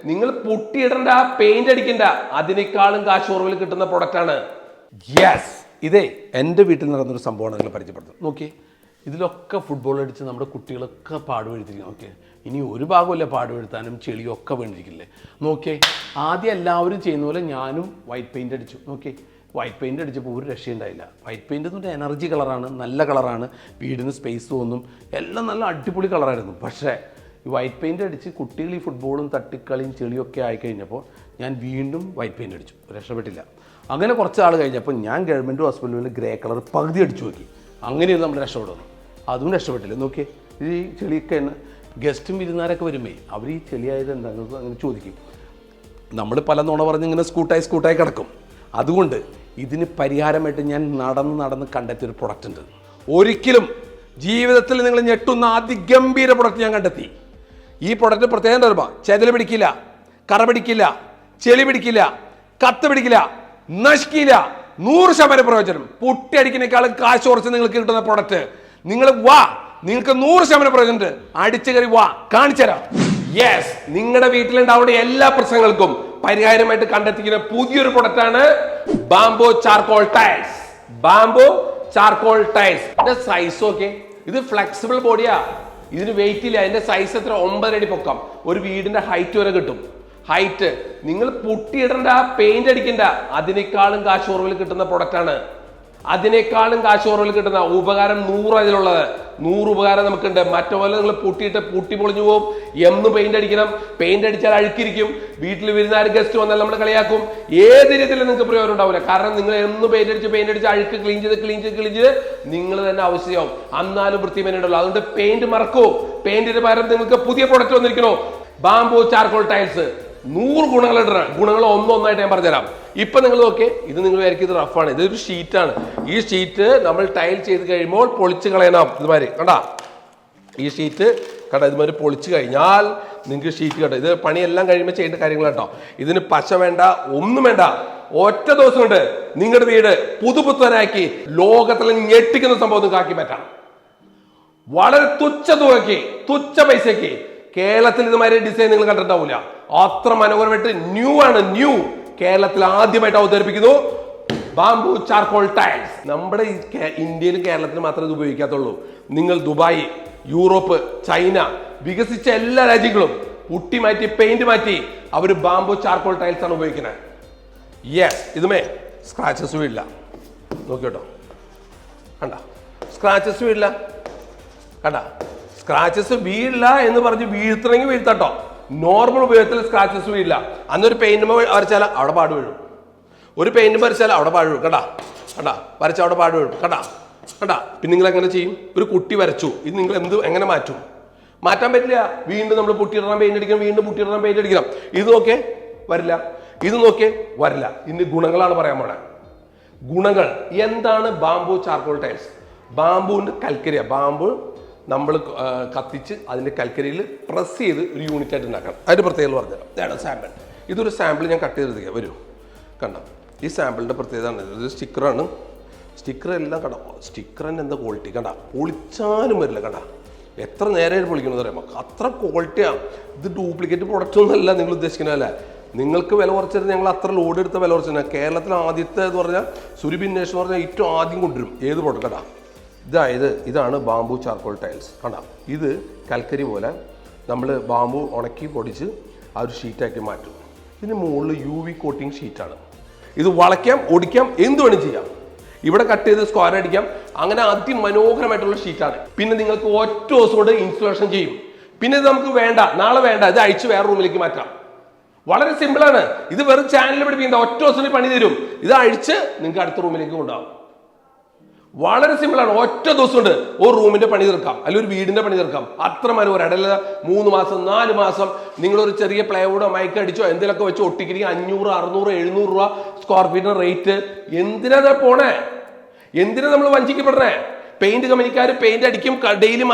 നിങ്ങൾ പൊട്ടിയിടണ്ട, പെയിന്റ് അടിക്കണ്ട, അതിനേക്കാളും കാശ് കുറവിൽ കിട്ടുന്ന പ്രൊഡക്റ്റാണ്. യെസ്, ഇതേ എൻ്റെ വീട്ടിൽ നടന്നൊരു സംഭവമാണ് നിങ്ങൾ പരിചയപ്പെടുത്തുന്നത്. നോക്കി, ഇതിലൊക്കെ ഫുട്ബോൾ അടിച്ച് നമ്മുടെ കുട്ടികളൊക്കെ പാടുവെഴുതിരിക്കും. ഓക്കെ, ഇനി ഒരു ഭാഗമല്ല പാടുവെഴുത്താനും ചെളിയൊക്കെ വീണിരിക്കില്ലേ. നോക്കിയേ, ആദ്യം എല്ലാവരും ചെയ്യുന്ന പോലെ ഞാനും വൈറ്റ് പെയിൻ്റ് അടിച്ചു. നോക്കിയേ, വൈറ്റ് പെയിൻ്റ് അടിച്ചപ്പോൾ ഒരു രക്ഷയുണ്ടായില്ല. വൈറ്റ് പെയിൻ്റ് എന്ന് പറഞ്ഞാൽ എനർജി കളറാണ്, നല്ല കളറാണ്, വീടിന് സ്പേസ് തോന്നും, എല്ലാം നല്ല അടിപൊളി കളറായിരുന്നു. പക്ഷേ ഈ വൈറ്റ് പെയിൻ്റ് അടിച്ച് കുട്ടികൾ ഈ ഫുട്ബോളും തട്ടിക്കളിയും ചെളിയൊക്കെ ആയിക്കഴിഞ്ഞപ്പോൾ ഞാൻ വീണ്ടും വൈറ്റ് പെയിൻ്റ് അടിച്ചു, രക്ഷപ്പെട്ടില്ല. അങ്ങനെ കുറച്ച് നാൾ കഴിഞ്ഞപ്പോൾ ഞാൻ ഗവൺമെൻറ് ഹോസ്പിറ്റലിൽ ഗ്രേ കളർ പകുതി അടിച്ചു നോക്കി. അങ്ങനെയൊന്നും നമ്മൾ രക്ഷപ്പെടുന്നു, അതും രക്ഷപ്പെട്ടില്ല. നോക്കിയേ, ഈ ചെളിയൊക്കെ ഗസ്റ്റും വിരുന്നാരൊക്കെ വരുമ്പേ അവർ ഈ ചെളിയായത് എന്താണെന്ന് അങ്ങനെ ചോദിക്കും. നമ്മൾ പല നുണ പറഞ്ഞ് ഇങ്ങനെ സ്കൂട്ടായി കിടക്കും. അതുകൊണ്ട് ഇതിന് പരിഹാരമായിട്ട് ഞാൻ നടന്ന് കണ്ടെത്തിയൊരു പ്രൊഡക്റ്റ് ഉണ്ട്. ഒരിക്കലും ജീവിതത്തിൽ നിങ്ങൾ ഞെട്ടുന്ന അതിഗംഭീര പ്രൊഡക്റ്റ് ഞാൻ കണ്ടെത്തി. ഈ പ്രൊഡക്റ്റ് പ്രത്യേകം തരുമ്പോൾ ചെതൽ പിടിക്കില്ല, കറ പിടിക്കില്ല, ചെളി പിടിക്കില്ല, കത്ത് പിടിക്കില്ല, നശിക്കില്ല. 100% പ്രയോജനം. പൊട്ടി അടിക്കുന്നേക്കാളും കാശ് കുറച്ച് നിങ്ങൾക്ക് കിട്ടുന്ന പ്രൊഡക്റ്റ്. നിങ്ങൾ വാ, നിങ്ങൾക്ക് 100% പ്രയോജനം ഉണ്ട്. അടിച്ചു കയറി വാ, കാണിച്ചുതരാം. യെസ്, നിങ്ങളുടെ വീട്ടിലുണ്ടാവുന്ന എല്ലാ പ്രശ്നങ്ങൾക്കും പരിഹാരമായിട്ട് കണ്ടെത്തിക്കുന്ന പുതിയൊരു പ്രൊഡക്റ്റാണ് bamboo charcoal tiles. Bamboo charcoal tiles. ഇതിന്റെ സൈസ് ഒക്കെ, ഇത് ഫ്ലെക്സിബിൾ ബോഡിയാ, ഇതിന് വെയിറ്റ് ഇല്ല. അതിന്റെ സൈസ് എത്ര? 9 അടി പൊക്കം, ഒരു വീടിന്റെ ഹൈറ്റ് വരെ കിട്ടും. ഹൈറ്റ് നിങ്ങൾ പൊട്ടിയിടണ്ട, പെയിന്റ് അടിക്കണ്ട, അതിനേക്കാളും കാശ് കുറവിൽ കിട്ടുന്ന പ്രൊഡക്റ്റാണ്. അതിനേക്കാളും കാശ് കുറവിൽ കിട്ടുന്ന ഉപകാരം 100 അതിലുള്ളത്. 100 ഉപകാരം നമുക്കുണ്ട്. മറ്റേപോലെ നിങ്ങൾ പൊട്ടിയിട്ട് പൊട്ടി പൊളിഞ്ഞു പോകും. എന്ന് പെയിന്റ് അടിക്കണം, പെയിന്റ് അടിച്ചാൽ അഴുക്കിരിക്കും, വീട്ടിൽ വരുന്ന ഗസ്റ്റ് വന്നാൽ നമ്മൾ കളിയാക്കും. ഏത് രീതിയിൽ നിങ്ങൾക്ക് പ്രയോജനം ഉണ്ടാവില്ല. കാരണം നിങ്ങൾ എന്ന് പെയിന്റ് അടിച്ച് അഴുക്ക് ക്ലീൻ ചെയ്ത് നിങ്ങൾ തന്നെ ആവശ്യമാവും. എന്നാലും വൃത്തിമേനുണ്ടല്ലോ. അതുകൊണ്ട് പെയിന്റ് മറക്കൂ. പെയിന്റിന് പകരം നിങ്ങൾക്ക് പുതിയ പ്രൊഡക്റ്റ് വന്നിരിക്കണോ, ബാംബോ ചാർക്കോൾ ടൈൽസ്. 100 ഗുണങ്ങൾ ഒന്നൊന്നായിട്ട് ഞാൻ പറഞ്ഞുതരാം. ഇപ്പൊ നിങ്ങൾ നോക്കിയേ, ഇത് നിങ്ങൾ വിചാരിക്കും ഇത് റഫാണ്, ഇതൊരു ഷീറ്റാണ്. ഈ ഷീറ്റ് നമ്മൾ ടൈൽ ചെയ്ത് കഴിയുമ്പോൾ പൊളിച്ച് കളയണം. ഇതുമാതിരി കണ്ടാ, ഈ ഷീറ്റ് കണ്ടാ, ഇതുമാതിരി പൊളിച്ച് കഴിഞ്ഞാൽ നിങ്ങൾക്ക് ഷീറ്റ് കേട്ടോ. ഇത് പണിയെല്ലാം കഴിയുമ്പോൾ ചെയ്യേണ്ട കാര്യങ്ങൾ കേട്ടോ. ഇതിന് പശ വേണ്ട, ഒന്നും വേണ്ട. ഒറ്റ ദിവസം കൊണ്ട് നിങ്ങളുടെ വീട് പുതുപുത്തനാക്കി ലോകത്തിലെ ഞെട്ടിക്കുന്ന സംഭവം നിങ്ങൾക്ക് ആക്കി മാറ്റാം. വളരെ തുച്ഛ തുകയ്ക്ക്, തുച്ഛ പൈസയ്ക്ക്. കേരളത്തിൽ ഇതുമാതിരി ഡിസൈൻ നിങ്ങൾ കണ്ടിട്ടുണ്ടാവില്ല. അത്ര മനോഹരമായിട്ട് ന്യൂ കേരളത്തിൽ ആദ്യമായിട്ട് അവതരിപ്പിക്കുന്നു ബാംബു ചാർക്കോൾ ടൈൽസ്. നമ്മുടെ ഈ ഇന്ത്യയിലും കേരളത്തിലും മാത്രമേ ഇത് ഉപയോഗിക്കാത്തുള്ളൂ. നിങ്ങൾ ദുബായ്, യൂറോപ്പ്, ചൈന, വികസിച്ച എല്ലാ രാജ്യങ്ങളും പുട്ടി മാറ്റി പെയിന്റ് മാറ്റി അവർ ബാംബു ചാർക്കോൾ ടൈൽസ് ആണ് ഉപയോഗിക്കുന്നത്. Yes, ഇതുമേ scratches വീഴില്ല. നോക്കിയോട്ടോ, കണ്ട സ്ക്രാച്ചസ് വീഴില്ല, കണ്ട സ്ക്രാച്ചസ് വീഴില്ല എന്ന് പറഞ്ഞ് വീഴ്ത്തണമെങ്കിൽ വീഴ്ത്തട്ടോ. നോർമൽ ഉപയോഗത്തിൽ സ്ക്രാച്ചസ് വീഴില്ല. അന്നൊരു പെയിന്റ് വരച്ചാൽ അവിടെ പാട് വീഴും, ഒരു പെയിന്റ് വരച്ചാൽ അവിടെ പാട് വീഴും. കണ്ടാ വരച്ചാൽ അവിടെ പാട് വീഴും. കണ്ടാ പിന്നെ നിങ്ങൾ എങ്ങനെ ചെയ്യും? ഒരു കുട്ടി വരച്ചു, ഇത് നിങ്ങൾ എങ്ങനെ മാറ്റാൻ പറ്റില്ല. വീണ്ടും നമ്മൾ പൊട്ടിയിടണം, പെയിന്റ് അടിക്കണം, വീണ്ടും പൊട്ടിയിടണം, പെയിന്റ് അടിക്കണം. ഇത് നോക്കേ വരില്ല, ഇത് നോക്കേ വരില്ല. ഇതിന്റെ ഗുണങ്ങളാണ് പറയാൻ പോണേ. ഗുണങ്ങൾ എന്താണ്? Bamboo charcoal tiles. ബാംബുവിന്റെ കൽക്കരിയ, ബാംബു നമ്മൾ കത്തിച്ച് അതിൻ്റെ കൽക്കരിയിൽ പ്രസ് ചെയ്ത് ഒരു യൂണിറ്റ് ആയിട്ട് ഉണ്ടാക്കണം. അതിൻ്റെ പ്രത്യേകത പറഞ്ഞുതരാം. ഇതാണ് സാമ്പിൾ. ഇതൊരു സാമ്പിൾ ഞാൻ കട്ട് ചെയ്തെടുക്കുക. വരൂ, കണ്ട ഈ സാമ്പിളിൻ്റെ പ്രത്യേകത ആണ്. ഇത് സ്റ്റിക്കറാണ്. സ്റ്റിക്കർ എല്ലാം കണ്ട, സ്റ്റിക്കറിൻ്റെ എന്താ ക്വാളിറ്റി കണ്ട, പൊളിച്ചാലും വരില്ല. കണ്ട എത്ര നേരമായിട്ട് പൊളിക്കണമെന്ന് അറിയാമോ, അത്ര ക്വാളിറ്റിയാണ്. ഇത് ഡ്യൂപ്ലിക്കേറ്റ് പ്രൊഡക്റ്റ് ഒന്നുമല്ല നിങ്ങൾ ഉദ്ദേശിക്കുന്നതല്ലേ. നിങ്ങൾക്ക് വില കുറച്ചത് ഞങ്ങൾ അത്ര ലോഡ് എടുത്ത വില കുറച്ചാൽ. കേരളത്തിൽ ആദ്യത്തെ എന്ന് പറഞ്ഞാൽ സുരഭിന്നേഷ് എന്ന് പറഞ്ഞാൽ ഏറ്റവും ആദ്യം കൊണ്ടുവരും ഏത് പ്രൊഡക്റ്റ് കണ്ടാ. ഇതാണ് ബാംബു ചാർക്കോൾ ടൈൽസ്. കണ്ടാ, ഇത് കൽക്കരി പോലെ നമ്മൾ ബാംബു ഉണക്കി പൊടിച്ച് ആ ഒരു ഷീറ്റാക്കി മാറ്റും. ഇതിന് മുകളിൽ UV കോട്ടിങ് ഷീറ്റാണ്. ഇത് വളയ്ക്കാം, ഒടിക്കാം, എന്ത് വേണം ചെയ്യാം. ഇവിടെ കട്ട് ചെയ്ത് സ്ക്വയർ അടിക്കാം. അങ്ങനെ അതിമനോഹരമായിട്ടുള്ള ഷീറ്റാണ്. പിന്നെ നിങ്ങൾക്ക് ഒറ്റ ദിവസം കൊണ്ട് ഇൻസ്റ്റലേഷൻ ചെയ്യും. പിന്നെ ഇത് നമുക്ക് വേണ്ട, നാളെ വേണ്ട, ഇത് അഴിച്ച് വേറെ റൂമിലേക്ക് മാറ്റാം. വളരെ സിമ്പിളാണ്. ഇത് വെറും ചാനൽ പിടിപ്പിക്കേണ്ട, ഒറ്റ ദിവസത്തിന് പണി തരും. ഇത് അഴിച്ച് നിങ്ങൾക്ക് അടുത്ത റൂമിലേക്ക് കൊണ്ടുപോകാം. വളരെ സിമ്പിളാണ്. ഒറ്റ ദിവസം കൊണ്ട് ഒരു റൂമിന്റെ പണി തീർക്കാം, അല്ലെങ്കിൽ ഒരു വീടിന്റെ പണി തീർക്കാം. അത്ര മനോഹരം. ഇടയില്ല 3 മാസം 4 മാസം നിങ്ങളൊരു ചെറിയ പ്ലൈവുഡോ മയക്കടിച്ചോ എന്തെങ്കിലുമൊക്കെ വെച്ച് ഒട്ടിക്കിരിക്കും. 500, 600, 700 രൂപ സ്ക്വയർ ഫീറ്റിന് റേറ്റ്. എന്തിനാ പോണേ? എന്തിനാ നമ്മൾ വഞ്ചിക്കപ്പെടണേ? പെയിന്റ് കമ്പനിക്കാർ പെയിന്റ് അടിക്കും, ഡെയിലി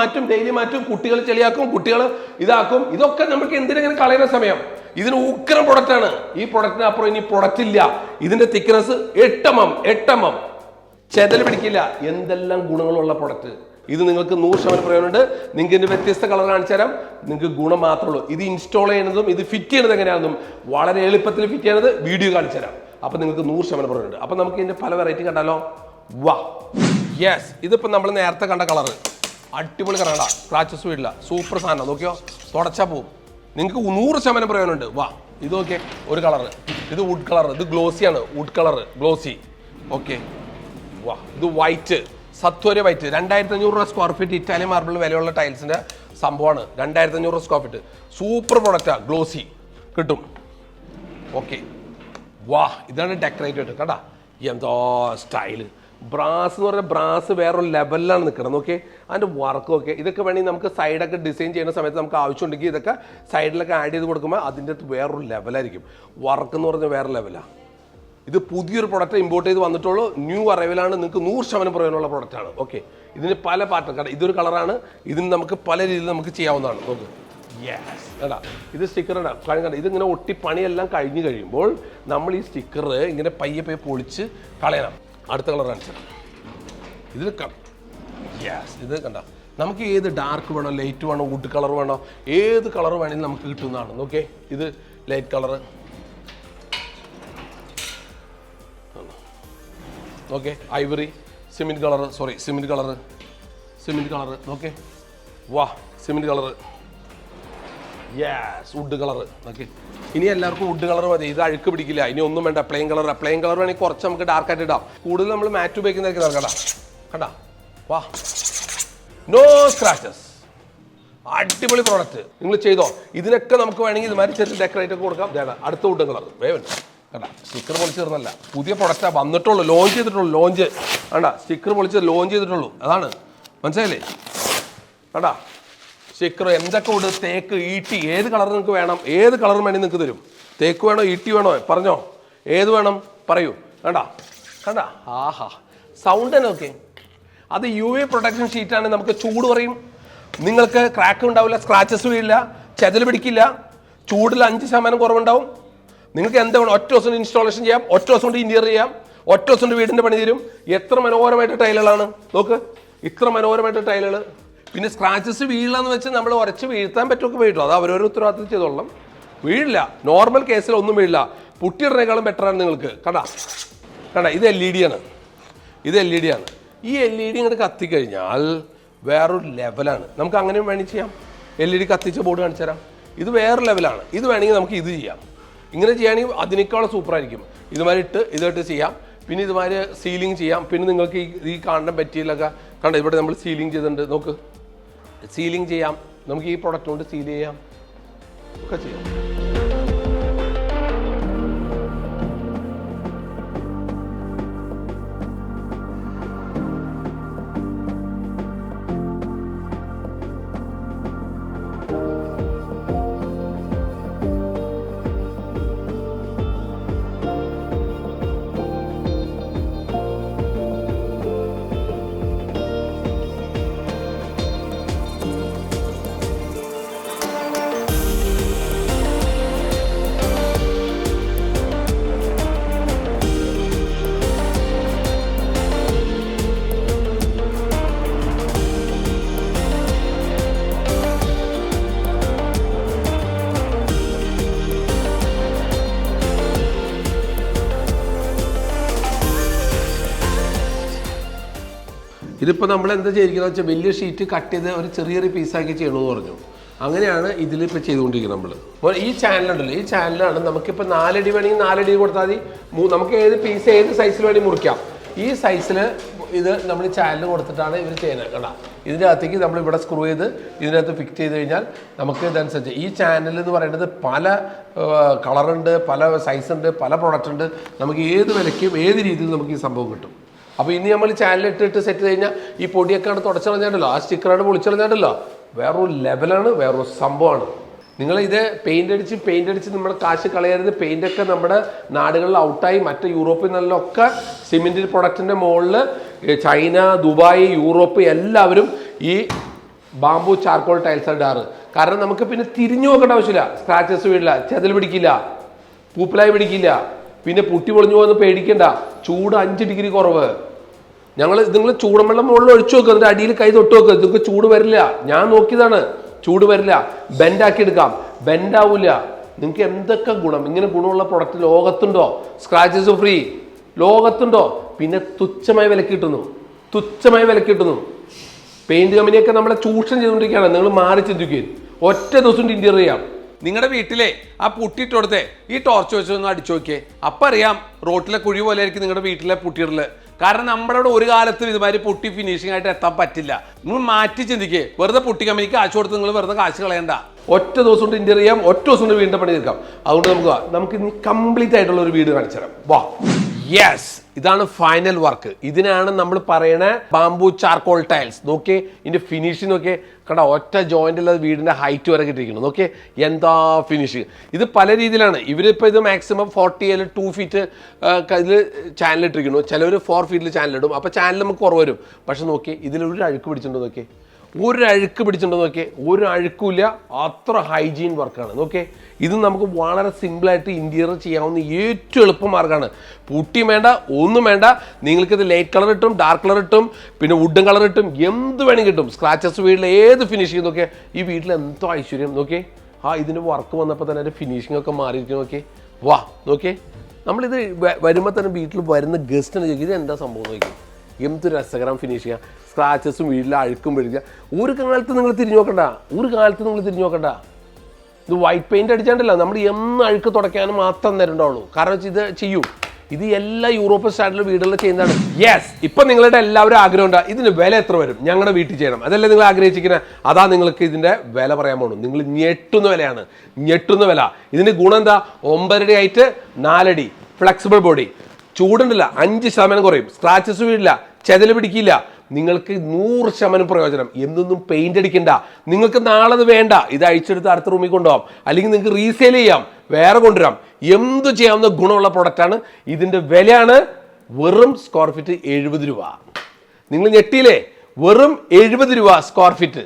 മാറ്റും, കുട്ടികൾ ചെളിയാക്കും, കുട്ടികൾ ഇതാക്കും. ഇതൊക്കെ നമുക്ക് എന്തിനെങ്കിലും കളയുന്ന സമയം. ഇതിന് ഉഗ്രം പ്രൊഡക്റ്റ് ആണ്. ഈ പ്രൊഡക്റ്റിന് അപ്പുറം ഇനി പ്രൊഡക്റ്റ് ഇല്ല. ഇതിന്റെ തിക്നെസ് 8 mm. ചെതൽ പിടിക്കില്ല. എന്തെല്ലാം ഗുണങ്ങളുള്ള പ്രൊഡക്റ്റ്. ഇത് നിങ്ങൾക്ക് 100% പ്രയോജനമുണ്ട്. നിങ്ങൾക്ക് ഇതിന്റെ വ്യത്യസ്ത കളർ കാണിച്ചു തരാം. നിങ്ങൾക്ക് ഗുണം മാത്രമേ ഉള്ളൂ. ഇത് ഇൻസ്റ്റാൾ ചെയ്യുന്നതും ഇത് ഫിറ്റ് ചെയ്യുന്നത് എങ്ങനെയാണെന്നും വളരെ എളുപ്പത്തിൽ ഫിറ്റ് ചെയ്യുന്നത് വീഡിയോ കാണിച്ചു തരാം. അപ്പൊ നിങ്ങൾക്ക് 100% പ്രയോജനമുണ്ട്. അപ്പൊ നമുക്ക് ഇതിന്റെ പല വെറൈറ്റി കണ്ടാലോ? വാ, യെസ്, ഇതിപ്പോ നമ്മൾ നേരത്തെ കണ്ട കളറ് അടിപൊളി കളറാണ്, സ്ക്രാച്ചസ് വീടില്ല, സൂപ്പർ സാധനം. നോക്കിയോ, തുടച്ചാ പോവും. നിങ്ങൾക്ക് 100% പ്രയോജനമുണ്ട്. വാ, ഇത് നോക്കിയേ, ഒരു കളറ്, ഇത് വുഡ് കളർ, ഇത് ഗ്ലോസിയാണ്, വുഡ് കളർ ഗ്ലോസി. ഓക്കെ, വാ, ഇത് വൈറ്റ്, സത്വര വൈറ്റ്, 2500 രൂപ സ്ക്വയർ ഫീറ്റ് ഇറ്റാലിയൻ മാർബിൾ വിലയുള്ള ടൈൽസിന്റെ സംഭവമാണ്. 2500 രൂപ സ്ക്വയർ ഫീറ്റ്, സൂപ്പർ പ്രൊഡക്റ്റാണ്, ഗ്ലോസി കിട്ടും. ഓക്കെ, വാ, ഇതാണ് ഡെക്കറേറ്റീവ് കേട്ടാ, എന്തോ സ്റ്റൈല്. ബ്രാസ് എന്ന് പറഞ്ഞാൽ ബ്രാസ് വേറൊരു ലെവലിലാണ് നിൽക്കുന്നത്. നോക്കിയേ അതിൻ്റെ വർക്കും ഒക്കെ. ഇതൊക്കെ വേണമെങ്കിൽ നമുക്ക് സൈഡൊക്കെ ഡിസൈൻ ചെയ്യുന്ന സമയത്ത് നമുക്ക് ആവശ്യമുണ്ടെങ്കിൽ ഇതൊക്കെ സൈഡിലൊക്കെ ആഡ് ചെയ്ത് കൊടുക്കുമ്പോൾ അതിൻ്റെ അകത്ത് വേറൊരു ലെവലായിരിക്കും. വർക്ക് എന്ന് പറഞ്ഞാൽ വേറെ ലെവലാണ്. ഇത് പുതിയൊരു പ്രൊഡക്റ്റ് ഇമ്പോർട്ട് ചെയ്ത് വന്നിട്ടുള്ളൂ, ന്യൂ അറൈവലാണ്. നിങ്ങൾക്ക് 100% പ്രയോജനമുള്ള പ്രൊഡക്റ്റാണ്. ഓക്കെ, ഇതിന് പല പാറ്റേൺ, കാരണം ഇതൊരു കളറാണ്, ഇതിന് നമുക്ക് പല രീതിയിൽ നമുക്ക് ചെയ്യാവുന്നതാണ്. നോക്ക്, യെസ്, കേട്ടാ, ഇത് സ്റ്റിക്കറാണ്. കണ്ട, ഇതിങ്ങനെ ഒട്ടി പണിയെല്ലാം കഴിഞ്ഞ് കഴിയുമ്പോൾ നമ്മൾ ഈ സ്റ്റിക്കർ ഇങ്ങനെ പയ്യെ പയ്യെ പൊളിച്ച് കളയണം. അടുത്ത കളർ കാണിച്ചാൽ ഇതിൽ യെസ്, ഇത് കണ്ട, നമുക്ക് ഏത് ഡാർക്ക് വേണോ, ലൈറ്റ് വേണോ, വുഡ് കളർ വേണോ, ഏത് കളർ വേണമെങ്കിലും നമുക്ക് കിട്ടുന്നതാണ്. ഓക്കെ, ഇത് light colour. Okay, ivory, cement colour, sorry cement colour, cement colour. Okay, വാ, cement colour, yes, wood colour. Okay, ഇനി എല്ലാവർക്കും വുഡ് കളർ മതി, ഇത് അഴുക്ക് പിടിക്കില്ല, ഇനി ഒന്നും വേണ്ട. പ്ലെയിൻ കളർ വേണമെങ്കിൽ കുറച്ച് നമുക്ക് ഡാർക്കായിട്ട് ഇടാം. കൂടുതൽ നമ്മൾ മാറ്റ് ഉപയോഗിക്കുന്നതായിരിക്കും നടക്കണ്ട. കണ്ടാ, വാ, നോ സ്ക്രാച്ചസ്, അടിപൊളി പ്രോഡക്റ്റ്. നിങ്ങൾ ചെയ്തോ. ഇതിനൊക്കെ നമുക്ക് വേണമെങ്കിൽ ഇതുമാതിരി ചെറിയ ഡെക്കറേറ്റ് ഒക്കെ കൊടുക്കാം. അടുത്ത വുഡ് കളർ വേവൻ. കണ്ടാ, സ്റ്റിക്കർ പൊളിച്ച് തീർന്നല്ല, പുതിയ പ്രൊഡക്റ്റാണ് വന്നിട്ടുള്ളൂ, ലോഞ്ച് ചെയ്തിട്ടുള്ളൂ. ലോഞ്ച് കണ്ടാ, സ്റ്റിക്കർ പൊളിച്ച് ലോഞ്ച് ചെയ്തിട്ടുള്ളൂ, അതാണ്, മനസ്സിലായില്ലേ? കണ്ടാ, സ്റ്റിക്കർ എന്തൊക്കെ ഉണ്ട്, തേക്ക്, ഈട്ടി, ഏത് കളർ നിങ്ങൾക്ക് വേണം, ഏത് കളർ വേണമെങ്കിൽ നിങ്ങൾക്ക് തരും. തേക്ക് വേണോ, ഈട്ടി വേണോ, പറഞ്ഞോ, ഏത് വേണം പറയൂ. കണ്ടാ, കണ്ടാ, ആഹാ, സൗണ്ട് തന്നെ. ഓക്കെ, അത് UV പ്രൊട്ടക്ഷൻ ഷീറ്റാണ്. നമുക്ക് ചൂട് പറയും, നിങ്ങൾക്ക് ക്രാക്ക് ഉണ്ടാവില്ല, സ്ക്രാച്ചസ് വീഴില്ല, ചെതൽ പിടിക്കില്ല, ചൂടിൽ 5% കുറവുണ്ടാവും. നിങ്ങൾക്ക് എന്താ വേണം, ഒറ്റ ദിവസം ഇൻസ്റ്റാളേഷൻ ചെയ്യാം, ഒറ്റ ദിവസം കൊണ്ട് ഇന്റീരിയർ ചെയ്യാം, ഒറ്റ ദിവസം കൊണ്ട് വീടിൻ്റെ പണി തരും. എത്ര മനോഹരമായിട്ട് ടൈലുകളാണ് നോക്ക്, ഇത്ര മനോഹരമായിട്ട് ടൈലുകൾ. പിന്നെ സ്ക്രാച്ചസ് വീഴില്ലെന്ന് വെച്ച് നമ്മൾ ഉരച്ച് വീഴ്ത്താൻ പറ്റുമൊക്കെ വീഴില്ല, അത് അവരവരുടെ ഉത്തരവാദിത്തം ചെയ്തോളണം. വീഴില്ല, നോർമൽ കേസിൽ ഒന്നും വീഴില്ല. പുട്ടിയിടുന്നേക്കാളും ബെറ്ററാണ് നിങ്ങൾക്ക്. കണ്ടാ, കണ്ടാ, ഇത് LED ആണ്, ഇത് LED ആണ്. ഈ LED ഇങ്ങോട്ട് കത്തിക്കഴിഞ്ഞാൽ വേറൊരു ലെവലാണ്. നമുക്ക് അങ്ങനെയും വേണമെങ്കിൽ ചെയ്യാം. LED കത്തിച്ച ബോർഡ് കാണിച്ചു തരാം. ഇത് വേറെ ലെവലാണ്. ഇത് വേണമെങ്കിൽ നമുക്ക് ഇത് ചെയ്യാം. ഇങ്ങനെ ചെയ്യുകയാണെങ്കിൽ അതിനേക്കാളും സൂപ്പറായിരിക്കും. ഇതുമാതിരി ഇതായിട്ട് ചെയ്യാം. പിന്നെ ഇതുമാതിരി സീലിംഗ് ചെയ്യാം. പിന്നെ നിങ്ങൾക്ക് ഈ കാണുന്ന മെറ്റീരിയലൊക്കെ കണ്ട, ഇവിടെ നമ്മൾ സീലിംഗ് ചെയ്തിട്ടുണ്ട്. നോക്ക്, സീലിംഗ് ചെയ്യാം. നമുക്ക് ഈ പ്രൊഡക്റ്റ് കൊണ്ട് സീൽ ചെയ്യാം, ഒക്കെ ചെയ്യാം. ഇതിപ്പോൾ നമ്മൾ എന്താ ചെയ്തിരിക്കുന്നത് വെച്ചാൽ വലിയ ഷീറ്റ് കട്ട് ചെയ്ത് ഒരു ചെറിയൊരു പീസാക്കി ചെയ്യണമെന്ന് പറഞ്ഞു. അങ്ങനെയാണ് ഇതിലിപ്പോൾ ചെയ്തുകൊണ്ടിരിക്കുന്നത് നമ്മൾ. അപ്പോൾ ഈ ചാനലുണ്ടല്ലോ, ഈ ചാനലാണ് നമുക്കിപ്പോൾ 4 അടി വേണമെങ്കിൽ 4 അടി കൊടുത്താൽ മതി. നമുക്ക് ഏത് പീസ് ഏത് സൈസിൽ വേണമെങ്കിൽ മുറിക്കാം. ഈ സൈസിൽ ഇത് നമ്മൾ ചാനൽ കൊടുത്തിട്ടാണ് ഇവർ ചെയ്യുന്നത്. കണ്ടാ, ഇതിൻ്റെ അകത്തേക്ക് നമ്മൾ ഇവിടെ സ്ക്രൂ ചെയ്ത് ഇതിനകത്ത് ഫിക്സ് ചെയ്ത് കഴിഞ്ഞാൽ നമുക്ക് ഇതനുസരിച്ച് ഈ ചാനൽ എന്ന് പറയുന്നത് പല കളറുണ്ട്, പല സൈസുണ്ട്, പല പ്രൊഡക്റ്റ് ഉണ്ട്. നമുക്ക് ഏത് വിലയ്ക്കും ഏത് രീതിയിൽ നമുക്ക് ഈ സംഭവം കിട്ടും. അപ്പോൾ ഇനി നമ്മൾ ചാനലിട്ടിട്ട് സെറ്റ് കഴിഞ്ഞാൽ ഈ പൊടിയൊക്കെയാണ് തുടച്ചറിഞ്ഞാണ്ടല്ലോ, ആ സ്റ്റിക്കറാണ് പൊളിച്ചറിഞ്ഞാണ്ടല്ലോ, വേറൊരു ലെവലാണ്, വേറൊരു സംഭവമാണ്. നിങ്ങൾ ഇത് പെയിൻ്റ് അടിച്ച് നമ്മുടെ കാശ് കളയരുത്. പെയിൻ്റൊക്കെ നമ്മുടെ നാടുകളിൽ ഔട്ടായി. മറ്റ് യൂറോപ്പിൽ നിന്നൊക്കെ സിമെൻറ്റ് പ്രൊഡക്റ്റിൻ്റെ മുകളിൽ ചൈന, ദുബായ്, യൂറോപ്പ് എല്ലാവരും ഈ ബാംബു ചാർക്കോൾ ടൈൽസ് ഇടാറ്. കാരണം നമുക്ക് പിന്നെ തിരിഞ്ഞു നോക്കേണ്ട ആവശ്യമില്ല. സ്ക്രാച്ചസ് വീഴില്ല, ചെതൽ പിടിക്കില്ല, പൂപ്പലായി പിടിക്കില്ല, പിന്നെ പൊട്ടി പൊളിഞ്ഞു പോകുന്ന പേടിക്കണ്ട. ചൂട് 5 ഡിഗ്രി കുറവ്. നിങ്ങൾ ചൂടുവെള്ളം മുകളിൽ ഒഴിച്ചു വെക്കുക, അതിന്റെ അടിയിൽ കൈ തൊട്ട് വെക്കുക. നിങ്ങൾക്ക് ചൂട് വരില്ല. ഞാൻ നോക്കിയതാണ്, ചൂട് വരില്ല. ബെൻഡാക്കി എടുക്കാം, ബെൻഡാവൂല. നിങ്ങൾക്ക് എന്തൊക്കെ ഗുണം, ഇങ്ങനെ ഗുണമുള്ള പ്രൊഡക്റ്റ് ലോകത്തുണ്ടോ? സ്ക്രാച്ചസ് ഫ്രീ ലോകത്തുണ്ടോ? പിന്നെ തുച്ഛമായ വിലക്ക് കിട്ടുന്നു, തുച്ഛമായ വിലക്ക് കിട്ടുന്നു. പെയിന്റ് കമ്പനിയൊക്കെ നമ്മളെ ചൂഷണം ചെയ്തുകൊണ്ടിരിക്കുകയാണ്. നിങ്ങൾ മാറി ചിന്തിക്കുകയും ഒറ്റ ദിവസം ഇന്റീരിയർ ചെയ്യാം. നിങ്ങളുടെ വീട്ടിലെ ആ പുട്ടിയിട്ടോടത്തെ ഈ ടോർച്ച് വെച്ചൊന്ന് അടിച്ചു നോക്കിയേ, അപ്പം അറിയാം റോട്ടിലെ കുഴി പോലെ ആയിരിക്കും നിങ്ങളുടെ വീട്ടിലെ പുട്ടിയിടല്. കാരണം നമ്മുടെ അവിടെ ഒരു കാലത്തും ഇതുമാതിരി പുട്ടി ഫിനിഷിംഗ് ആയിട്ട് എത്താൻ പറ്റില്ല. നിങ്ങൾ മാറ്റി ചിന്തിക്കേ, വെറുതെ പുട്ടി കമ്പനിക്ക് കാശ് കൊടുത്ത് നിങ്ങൾ വെറുതെ കാശ് കളയണ്ട. ഒറ്റ ദിവസം കൊണ്ട് ഇന്റീരിയർ ചെയ്യാം, ഒറ്റ ദിവസം കൊണ്ട് വീണ്ടും പണി തീർക്കാം. അതുകൊണ്ട് നമുക്ക് ഇനി കംപ്ലീറ്റ് ആയിട്ടുള്ള ഒരു വീട് കാണിച്ചു തരാം. വാ, യെസ്, ഇതാണ് ഫൈനൽ വർക്ക്. ഇതിനാണ് നമ്മൾ പറയണ ബാംബു ചാർക്കോൾ ടൈൽസ്. നോക്കിയേ ഇതിന്റെ ഫിനിഷിംഗ് നോക്കിയേ, കണ്ട ഒറ്റ ജോയിന്റിൽ വീടിന്റെ ഹൈറ്റ് വരെ കിട്ടിയിരിക്കുന്നു. നോക്കിയേ എന്താ ഫിനിഷിങ്. ഇത് പല രീതിയിലാണ്. ഇവരിപ്പോൾ ഇത് മാക്സിമം 40 അല്ലെങ്കിൽ 2 ഫീറ്റ് ഇതിൽ ചാനൽ ഇട്ടിരിക്കുന്നു. ചിലവർ 4 ഫീറ്റിൽ ചാനൽ ഇടും. അപ്പോൾ ചാനൽ നമുക്ക് കുറവ് വരും. പക്ഷെ നോക്കിയേ ഇതിലൊരു അഴുക്ക് പിടിച്ചിട്ടുണ്ടോ നോക്കിയേ, ഒരു അഴുക്ക് പിടിച്ചിട്ടുണ്ടോ നോക്കിയേ, ഒരു അഴുക്കില്ല. അത്ര ഹൈജീൻ വർക്കാണ്. നോക്കിയേ ഇത് നമുക്ക് വളരെ സിമ്പിളായിട്ട് ഇന്റീരിയർ ചെയ്യാവുന്ന ഏറ്റവും എളുപ്പമാർഗ്ഗമാണ്. പുട്ടിയും വേണ്ട, ഒന്നും വേണ്ട. നിങ്ങൾക്കിത് ലൈറ്റ് കളർ ഇട്ടും ഡാർക്ക് കളർ ഇട്ടും പിന്നെ വുഡൻ കളർ ഇട്ടും എന്ത് വേണമെങ്കിൽ കിട്ടും. സ്ക്രാച്ചസ് വീട്ടിലെ ഏത് ഫിനിഷിങ് നോക്കിയേ, ഈ വീട്ടിൽ എന്തോ ഐശ്വര്യം. നോക്കിയേ ഇതിൻ്റെ വർക്ക് വന്നപ്പോൾ തന്നെ അതിൻ്റെ ഫിനിഷിംഗ് ഒക്കെ മാറിയിരിക്കും. നോക്കിയേ വാ, നോക്കിയേ നമ്മളിത് വരുമ്പോൾ തന്നെ വീട്ടിൽ വരുന്ന ഗസ്റ്റിനെ ചോദിക്കും ഇത് എന്താ സംഭവം നോക്കി, എന്ത് രസകരം ഫിനിഷിംഗ്. സ്ക്രാച്ചസും വീട്ടിൽ അഴുക്കും പിടിക്കുക. ഒരു കാലത്ത് നിങ്ങൾ തിരിഞ്ഞു നോക്കണ്ട, ഒരു കാലത്ത് നിങ്ങൾ തിരിഞ്ഞു നോക്കണ്ട. ഇത് വൈറ്റ് പെയിന്റ് അടിച്ചാണ്ടല്ല, നമ്മൾ എന്ന് അഴുക്ക് തുടയ്ക്കാനും മാത്രം നേരണ്ടാവുള്ളൂ. കാരണം ഇത് ചെയ്യും. ഇത് എല്ലാ യൂറോപ്യൻ സ്റ്റാൻഡിലും വീടുകളിൽ ചെയ്യുന്നതാണ്. യെസ്, ഇപ്പം നിങ്ങളുടെ എല്ലാവരും ആഗ്രഹം ഉണ്ടാ ഇതിന് വില എത്ര വരും, ഞങ്ങളുടെ വീട്ടിൽ ചെയ്യണം, അതല്ലേ നിങ്ങൾ ആഗ്രഹിച്ചിരിക്കുന്നത്. അതാ നിങ്ങൾക്ക് ഇതിന്റെ വില പറയാൻ പോകണം. നിങ്ങൾ ഞെട്ടുന്ന വിലയാണ്, ഞെട്ടുന്ന വില. ഇതിന്റെ ഗുണം എന്താ? 9 അടി ഹൈറ്റ്, 4 അടി, ഫ്ലെക്സിബിൾ ബോഡി, ചൂടുണ്ടല്ല 5% കുറയും, സ്ക്രാച്ചസ് വീടില്ല, ചെതല് പിടിക്കില്ല. നിങ്ങൾക്ക് 100% പ്രയോജനം. എന്തൊന്നും പെയിന്റ് അടിക്കണ്ട. നിങ്ങൾക്ക് നാളെ അത് വേണ്ട, ഇത് അഴിച്ചെടുത്ത് അടുത്ത റൂമിൽ കൊണ്ടുപോകാം, അല്ലെങ്കിൽ നിങ്ങൾക്ക് റീസെയിൽ ചെയ്യാം, വേറെ കൊണ്ടുവരാം. എന്ത് ചെയ്യാവുന്ന ഗുണമുള്ള പ്രൊഡക്റ്റാണ്. ഇതിന്റെ വിലയാണ് വെറും സ്ക്വയർ ഫീറ്റ് 70 രൂപ. നിങ്ങൾ ഞെട്ടിയില്ലേ? വെറും 70 രൂപ സ്ക്വയർ ഫീറ്റ്.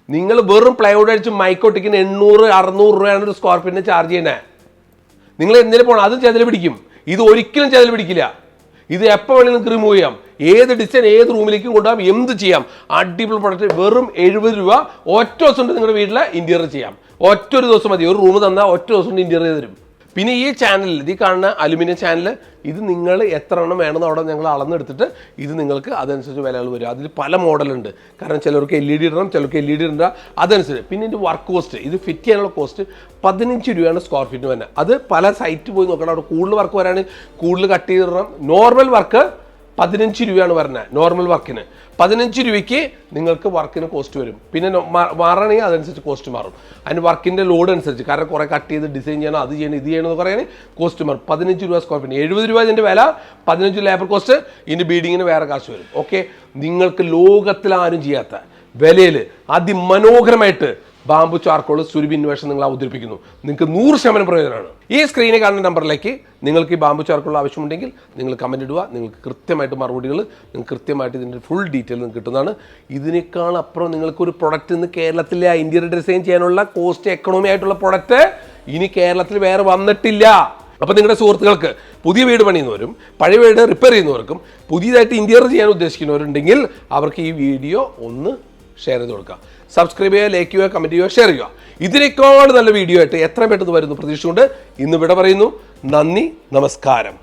നിങ്ങൾ വെറും പ്ലൈവുഡ് അടിച്ച് മൈക്കോട്ടിക്കിന് 800-600 രൂപയാണ് ഒരു സ്ക്വയർ ഫീറ്റിന് ചാർജ് ചെയ്യണേ. നിങ്ങൾ എന്തിനു പോകണം? അതും ചെതല് പിടിക്കും. ഇത് ഒരിക്കലും ചെതല് പിടിക്കില്ല. ഇത് എപ്പോൾ വേണമെങ്കിലും നിങ്ങൾക്ക് റിമൂവ് ചെയ്യാം. ഏത് ഡിസൈൻ ഏത് റൂമിലേക്കും കൊണ്ടുപോകാം, എന്ത് ചെയ്യാം. അടിപൊളി പ്രൊഡക്റ്റ്. വെറും 70 രൂപ. ഒറ്റ ദിവസം കൊണ്ട് നിങ്ങളുടെ വീട്ടിൽ ഇന്റീരിയർ ചെയ്യാം. ഒറ്റ ഒരു ദിവസം മതി. ഒരു റൂം തന്നാൽ ഒറ്റ ദിവസം കൊണ്ട് ഇന്റീരിയർ ചെയ്ത് തരും. പിന്നെ ഈ ചാനലിൽ ഈ കാണുന്ന അലുമിനിയം ചാനൽ, ഇത് നിങ്ങൾ എത്ര എണ്ണം വേണമെന്ന് അവിടെ ഞങ്ങൾ അളന്നെടുത്തിട്ട് ഇത് നിങ്ങൾക്ക് അതനുസരിച്ച് വിലകൾ വരും. അതിൽ പല മോഡലുണ്ട്. കാരണം ചിലർക്ക് LED ഇടണം, ചിലർക്ക് LED ഇടണ്ട, അതനുസരിച്ച്. പിന്നെ ഇതിൻ്റെ വർക്ക് കോസ്റ്റ്, ഇത് ഫിറ്റ് ചെയ്യാനുള്ള കോസ്റ്റ് 15 രൂപയാണ് സ്ക്വയർ ഫീറ്റിന് തന്നെ. അത് പല സൈറ്റ് പോയി നോക്കണം. അവിടെ കൂടുതൽ വർക്ക് വരാണെങ്കിൽ കൂടുതൽ കട്ട് ചെയ്തിടണം. നോർമൽ വർക്ക് 15 രൂപയാണ് വരുന്നത്. നോർമൽ വർക്കിന് 15 രൂപയ്ക്ക് നിങ്ങൾക്ക് വർക്കിന് കോസ്റ്റ് വരും. പിന്നെ മാറണമെങ്കിൽ അതനുസരിച്ച് കോസ്റ്റ് മാറും. അതിന് വർക്കിൻ്റെ ലോഡ് അനുസരിച്ച്. കാരണം കുറേ കട്ട് ചെയ്ത് ഡിസൈൻ ചെയ്യണം, അത് ചെയ്യണം, ഇത് ചെയ്യണം എന്ന് പറയുകയാണെങ്കിൽ കോസ്റ്റ് മാറും. 15 രൂപ സ്ക്വയർ ഫീറ്റ്. 70 രൂപ ഇതിൻ്റെ വില, 15 ലേബർ കോസ്റ്റ്. ഇതിൻ്റെ ബീഡിങ്ങിന് വേറെ കാശ് വരും. ഓക്കെ, നിങ്ങൾക്ക് ലോകത്തിൽ ആരും ചെയ്യാത്ത വിലയിൽ അതിമനോഹരമായിട്ട് ബാംബു ചാർക്കോൾ സുരഭി ഇന്നോവേഷൻ നിങ്ങൾ അവതരിപ്പിക്കുന്നു. നിങ്ങൾക്ക് 100% പ്രയോജനമാണ്. ഈ സ്ക്രീനിൽ കാണുന്ന നമ്പറിലേക്ക് നിങ്ങൾക്ക് ഈ ബാംബു ചാർക്കോൾ ആവശ്യമുണ്ടെങ്കിൽ നിങ്ങൾ കമൻറ്റ് ഇടുക. നിങ്ങൾക്ക് കൃത്യമായിട്ട് മറുപടികൾ, നിങ്ങൾക്ക് കൃത്യമായിട്ട് ഇതിൻ്റെ ഫുൾ ഡീറ്റെയിൽ നിങ്ങൾക്ക് കിട്ടുന്നതാണ്. ഇതിനേക്കാൾ അപ്പുറം നിങ്ങൾക്കൊരു പ്രൊഡക്റ്റ് ഇന്ന് കേരളത്തിലെ ഇന്റീരിയർ ഡിസൈൻ ചെയ്യാനുള്ള കോസ്റ്റ് എക്കണോമി ആയിട്ടുള്ള പ്രൊഡക്റ്റ് ഇനി കേരളത്തിൽ വേറെ വന്നിട്ടില്ല. അപ്പോൾ നിങ്ങളുടെ സുഹൃത്തുക്കൾക്ക് പുതിയ വീട് പണിയുന്നവരും പഴയ വീട് റിപ്പയർ ചെയ്യുന്നവർക്കും പുതിയതായിട്ട് ഇന്റീരിയർ ചെയ്യാൻ ഉദ്ദേശിക്കുന്നവരുണ്ടെങ്കിൽ അവർക്ക് ഈ വീഡിയോ ഒന്ന് ഷെയർ ചെയ്ത് കൊടുക്കുക. സബ്സ്ക്രൈബ് ചെയ്യുക, ലൈക്ക് ചെയ്യുക, കമൻറ്റ് ചെയ്യുക, ഷെയർ ചെയ്യുക. ഇതിനേക്കാൾ നല്ല വീഡിയോ ആയിട്ട് എത്രയും പെട്ടെന്ന് വരുന്നു പ്രതീക്ഷിച്ചുകൊണ്ട് ഇന്ന് ഇവിടെ പറയുന്നു. നന്ദി, നമസ്കാരം.